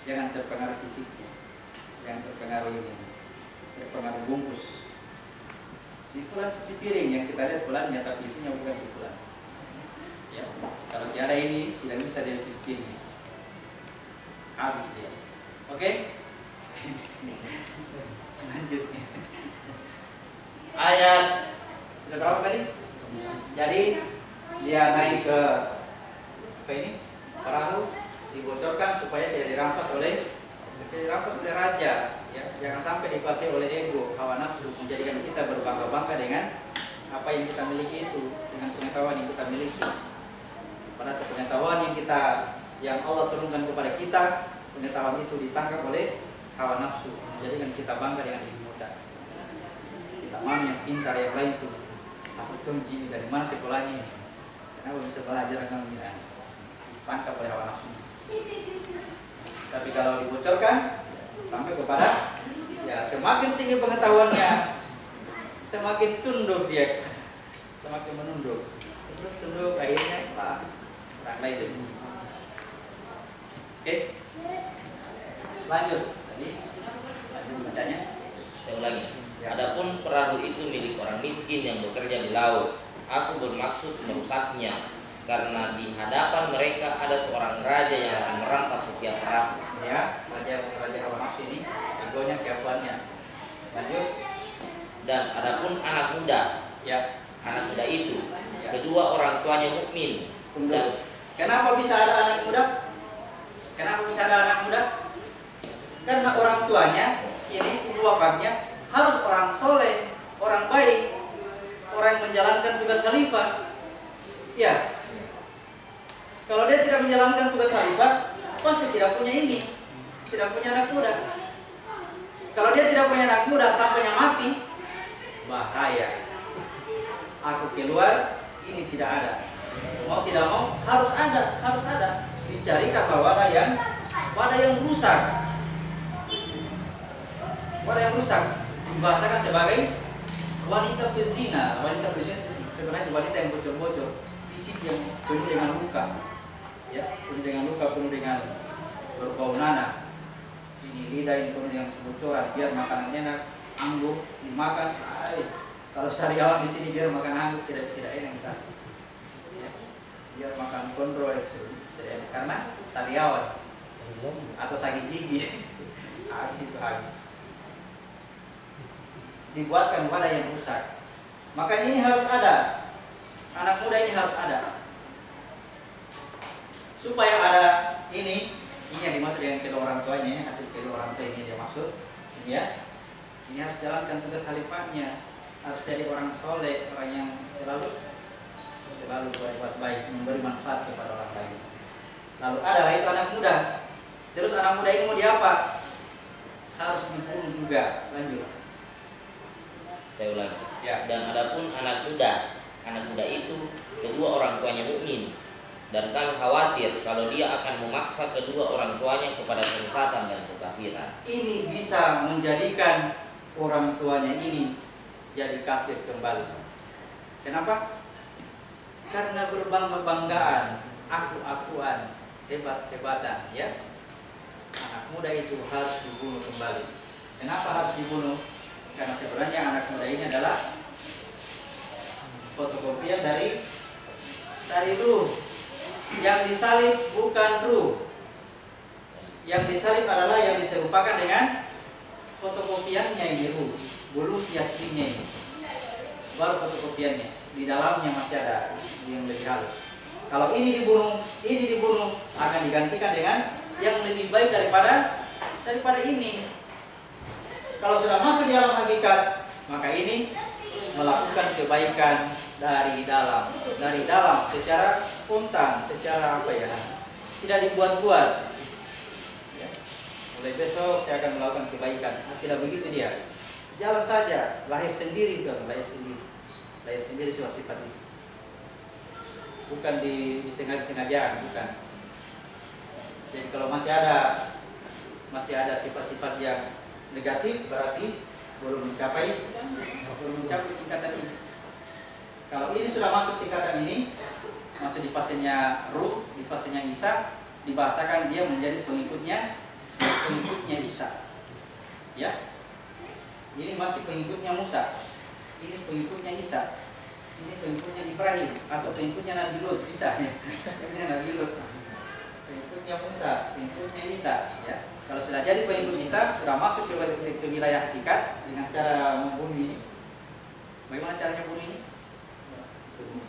Jangan terpengaruh fisiknya, jangan terpengaruh ini, terpengaruh bungkus. Si fulan cuci piring, yang kita lihat fulannya, tapi isinya bukan si fulan. Ya, kalau tiada ini tidak bisa dia cuci piring, habis dia. Oke? Lanjut. Ayat sudah berapa tadi? Jadi dia naik ke perahu, dibocorkan supaya tidak dirampas oleh raja. Ya, jangan sampai dikuasai oleh ego, hawa nafsu, menjadikan kita berbangga-bangga dengan apa yang kita miliki itu, dengan pengetahuan yang kita miliki. Pada pengetahuan yang Allah turunkan kepada kita, pengetahuan itu ditangkap oleh hawa nafsu, menjadikan kita bangga dengan ilmu muda. Kita mau yang pintar yang lain itu, aku tuh gini dari mana sekolahnya? Kenapa bisa belajar dengan gini? Tangkap oleh hawa nafsu. Tapi kalau dibocorkan sampai kepada ya semakin tinggi pengetahuannya, semakin tunduk dia, semakin menunduk, tunduk akhirnya orang lain jadi. Oke, lanjut tadi, lanjut bacanya. Saya ulangi. Adapun perahu itu milik orang miskin yang bekerja di laut. Aku bermaksud merusaknya, karena di hadapan mereka ada seorang raja yang akan merampas setiap perahu. Ya, raja hawa nafsu ini, egonya keakuannya. Lanjut. Dan adapun anak muda, Ya, anak muda itu, ya. kedua orang tuanya mukmin. Dan Kenapa bisa ada anak muda? Kenapa bisa ada anak muda? Karena orang tuanya ini ibu bapaknya harus orang soleh, orang baik, orang yang menjalankan tugas khalifah. Ya, kalau dia tidak menjalankan tugas khalifah, pasti tidak punya ini, tidak punya anak muda. Kalau dia tidak punya anak muda sampainya mati, bahaya. Aku keluar, ini tidak ada. Mau tidak mau harus ada. Dicarikan wadah yang rusak. Wadah yang rusak dibahasakan sebagai wanita pezina. Wanita pezina sebenarnya wanita yang bocor-bocor, fisik yang penuh dengan luka, ya, penuh dengan luka, penuh dengan berbau nanah. Ini lidah yang penuh dengan kebocoran, biar makanan enak, anggur dimakan. Kalau sariawan di sini biar makan anggur tidak enak dikasih. Ya, biar makan kondro itu tidak enak karena sariawan atau sakit gigi. habis. Dibuatkan wadah yang rusak. Makanya ini harus ada. Anak muda ini harus ada. Supaya ada ini yang dimaksud dengan kedua orang tuanya, hasil kedua orang tua ini dia maksud. Ya. Ini harus jalankan tugas khalifahnya. Harus jadi orang soleh, orang yang selalu berbuat baik, memberi manfaat kepada orang lain. Lalu adalah itu anak muda. Terus anak muda ini mau diapa? Harus dibunuh juga. Lanjut. saya ulangi. Ya. Dan adapun anak muda itu kedua orang tuanya mukmin, dan kami khawatir kalau dia akan memaksa kedua orang tuanya kepada kesesatan dan kekafiran. Ini bisa menjadikan orang tuanya ini jadi kafir kembali. Kenapa? Karena berbangga-banggaan, aku-akuan, hebat-hebatan, ya. Anak muda itu harus dibunuh kembali. Kenapa harus dibunuh? Karena sebenarnya anak muda ini adalah fotokopian dari ruh. Yang disalib bukan ruh. Yang disalib adalah yang diserupakan dengan fotokopiannya ini ruh. Bulu aslinya ini. Baru fotokopiannya. Di dalamnya masih ada yang lebih halus. Kalau ini dibunuh akan digantikan dengan yang lebih baik daripada ini. Kalau sudah masuk di alam hakikat, maka ini melakukan kebaikan dari dalam secara spontan, secara tidak dibuat-buat. Ya. Mulai besok saya akan melakukan kebaikan. Tidak begitu dia. Jalan saja, lahir sendiri sifat itu. Bukan disengaja-sengajaan, bukan. Jadi kalau masih ada sifat-sifat yang negatif, berarti belum mencapai tingkatan ini. Kalau ini sudah masuk tingkatan ini, masuk di fasenya ruh, di fasenya Isa, dibahasakan dia menjadi pengikutnya Isa. Ya. Ini masih pengikutnya Musa. Ini pengikutnya Isa. Ini pengikutnya Ibrahim atau pengikutnya Nabi Lut, Isa ya. Pengikutnya Nabi Lut. Pengikutnya Musa, pengikutnya Isa, ya. Kalau sudah jadi pengikut Isa, sudah masuk ke wilayah hakikat dengan cara membunuh ini. Bagaimana caranya bunuh ini?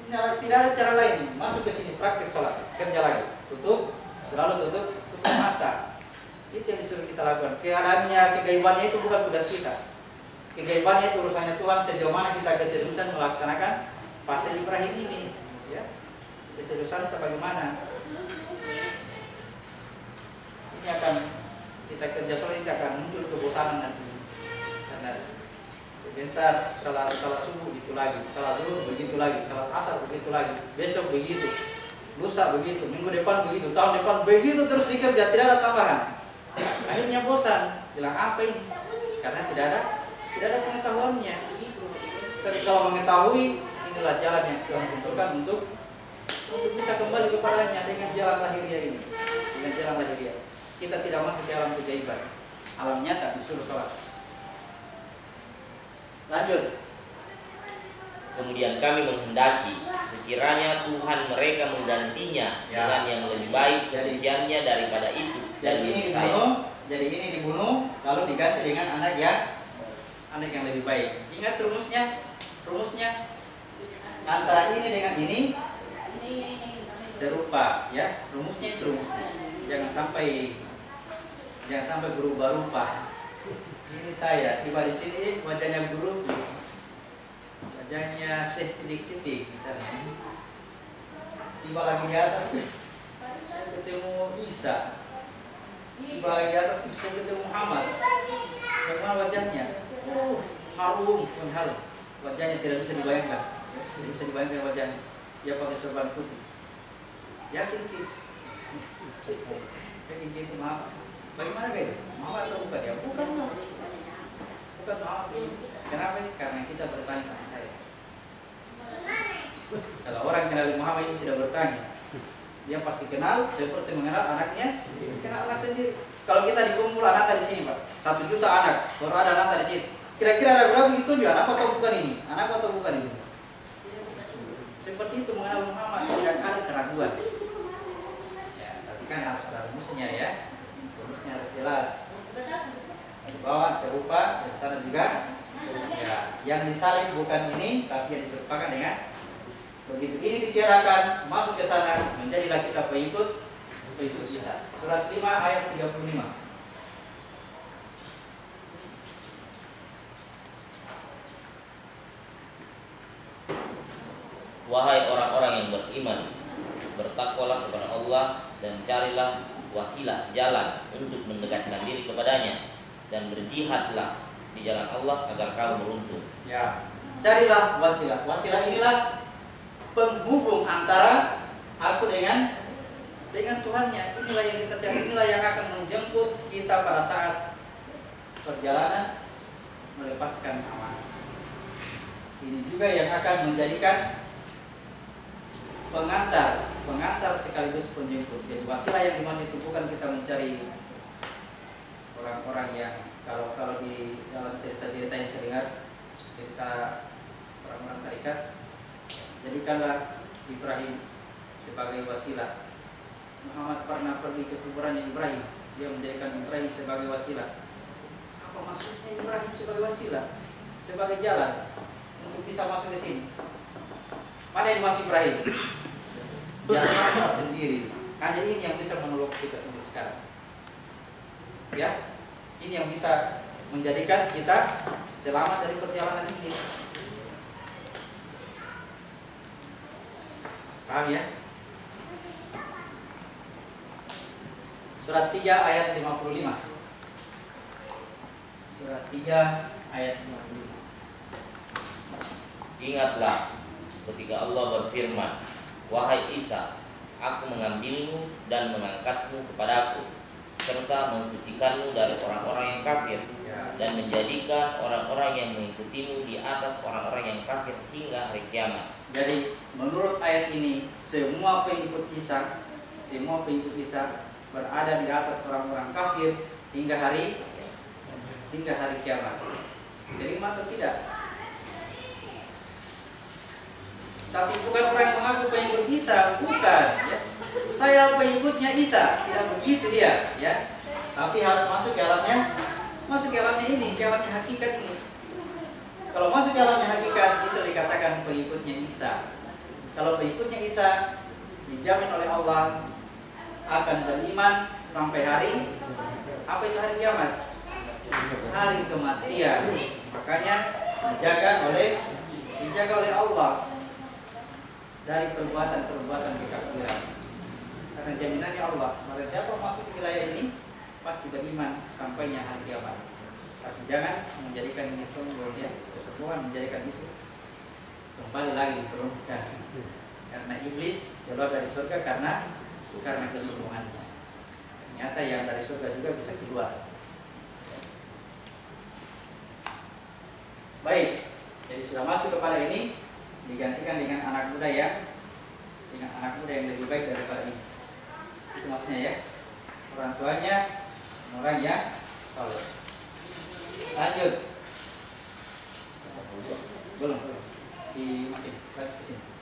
Tidak ada cara lain. Masuk ke sini, praktek sholat, kerja lagi, selalu tutup mata. Itu yang disuruh kita lakukan. Keadaannya, kegaibannya itu bukan tugas kita. Kegaibannya itu urusannya Tuhan, sejauh mana kita keseriusan melaksanakan fase Ibrahim ini, ya. Keseriusan kita bagaimana? Ini akan kita kerja soal ini akan muncul kebosanan nanti. Karena sebentar salat subuh itu lagi, salat zuhur begitu lagi, salat asar begitu lagi, besok begitu, lusa begitu, minggu depan begitu, tahun depan begitu terus dikerja, tidak ada tambahan. Akhirnya bosan, bilang apa ini? Karena tidak ada pengetahuannya. Tapi kalau mengetahui, inilah jalan yang Tuhan tentukan untuk bisa kembali kepadanya dengan jalan lahiriah ini, dengan jalan lahiriah. Kita tidak masuk ke alam kejaiban, alam nyata disuruh sholat. Lanjut. Kemudian kami menghendaki sekiranya Tuhan mereka menggantinya dengan yang lebih baik kesuciannya daripada itu. Jadi ini dibunuh, lalu diganti dengan anak yang lebih baik. Ingat rumusnya antara ini dengan ini serupa, ya. Rumusnya itu rumusnya. Jangan sampai berubah-ubah. Ini saya tiba di sini wajahnya buruk, wajahnya titik-titik misalnya. Tiba lagi di atas, saya ketemu Isa. Tiba lagi di atas, saya ketemu Muhammad. Bagaimana wajahnya? Harum, harum. Wajahnya tidak bisa dibayangkan. Tidak bisa dibayangkan wajahnya. Dia pakai serban putih. Yakin gitu, maaf. Bagaimana guys? Muhammad atau bukan? Ya bukan. Bukan Muhammad. Kenapa? Karena kita bertanya sama saya. Kalau orang kenal Muhammad ini tidak bertanya, dia pasti kenal seperti mengenal anaknya, kenal anak sendiri. Kalau kita dikumpul anak di sini, Pak, 1 juta anak, baru ada anak di sini. Kira-kira ragu-ragu itu dia anak atau bukan ini? Anak atau bukan ini? Seperti itu mengenal Muhammad, tidak ada keraguan. Ya, tapi kan harus ada rumusnya ya. Rumusnya harus jelas. Di bawah serupa, di sana juga. Ya, yang disalib bukan ini, tapi yang diserupakan dengan begitu ini ditiadakan, masuk ke sana, menjadilah kita pengikut Isa. Surat 5 ayat 35. Wahai orang-orang yang beriman, bertakwalah kepada Allah dan carilah wasilah jalan untuk mendekatkan diri kepadanya, dan berjihadlah di jalan Allah agar kamu beruntung. Ya, carilah wasilah. Wasilah inilah penghubung antara aku dengan Tuhannya. Inilah yang kita cari. Inilah yang akan menjemput kita pada saat perjalanan melepaskan amanah. Ini juga yang akan menjadikan pengantar sekaligus penjemput. Jadi wasilah yang dimaksud itu bukan kita mencari orang-orang yang kalau di dalam cerita-cerita yang saya dengar, cerita orang-orang tarikat, jadikanlah Ibrahim sebagai wasilah. Muhammad pernah pergi ke kuburannya Ibrahim, dia menjadikan Ibrahim sebagai wasilah. Apa maksudnya Ibrahim sebagai wasilah? Sebagai jalan untuk bisa masuk ke sini. Mana yang dimaksud Ibrahim? Jalan sendiri. Hanya ini yang bisa menolong kita semua sekarang. Ya, ini yang bisa menjadikan kita selamat dari perjalanan ini. Paham ya? Surat 3 ayat 55. Surat 3 ayat 55. Ingatlah ketika Allah berfirman, wahai Isa, aku mengambilmu dan mengangkatmu kepadaku, serta mensucikanmu dari orang-orang yang kafir, dan menjadikan orang-orang yang mengikutimu di atas orang-orang yang kafir hingga hari kiamat. Jadi menurut ayat ini, semua pengikut Isa berada di atas orang-orang kafir hingga hari kiamat. Jadi atau tidak? Tapi bukan orang yang mengaku pengikut Isa, bukan. Ya. Saya pengikutnya Isa, tidak begitu dia. Ya. Tapi harus masuk ke alamnya ini, ke alamnya hakikat ini. Kalau masuk ke alamnya hakikat, itu dikatakan pengikutnya Isa. Kalau pengikutnya Isa dijamin oleh Allah akan beriman sampai hari apa itu hari kiamat? Hari kematian. Makanya dijaga oleh Allah dari perbuatan-perbuatan kekafiran. Karena jaminannya Allah, barang siapa masuk ke wilayah ini pasti beriman sampainya hari kiamat. Tapi jangan menjadikan ini sombong ya, kesombongan menjadikan itu kembali lagi diturunkan. Karena iblis keluar dari surga karena kesombongannya. Ternyata yang dari surga juga bisa keluar. Baik, jadi sudah masuk kepada ini, digantikan dengan anak muda yang lebih baik daripada ini. Itu maksudnya ya. Orang tuanya orang yang saleh. Lanjut. Belum. Masih ke sini.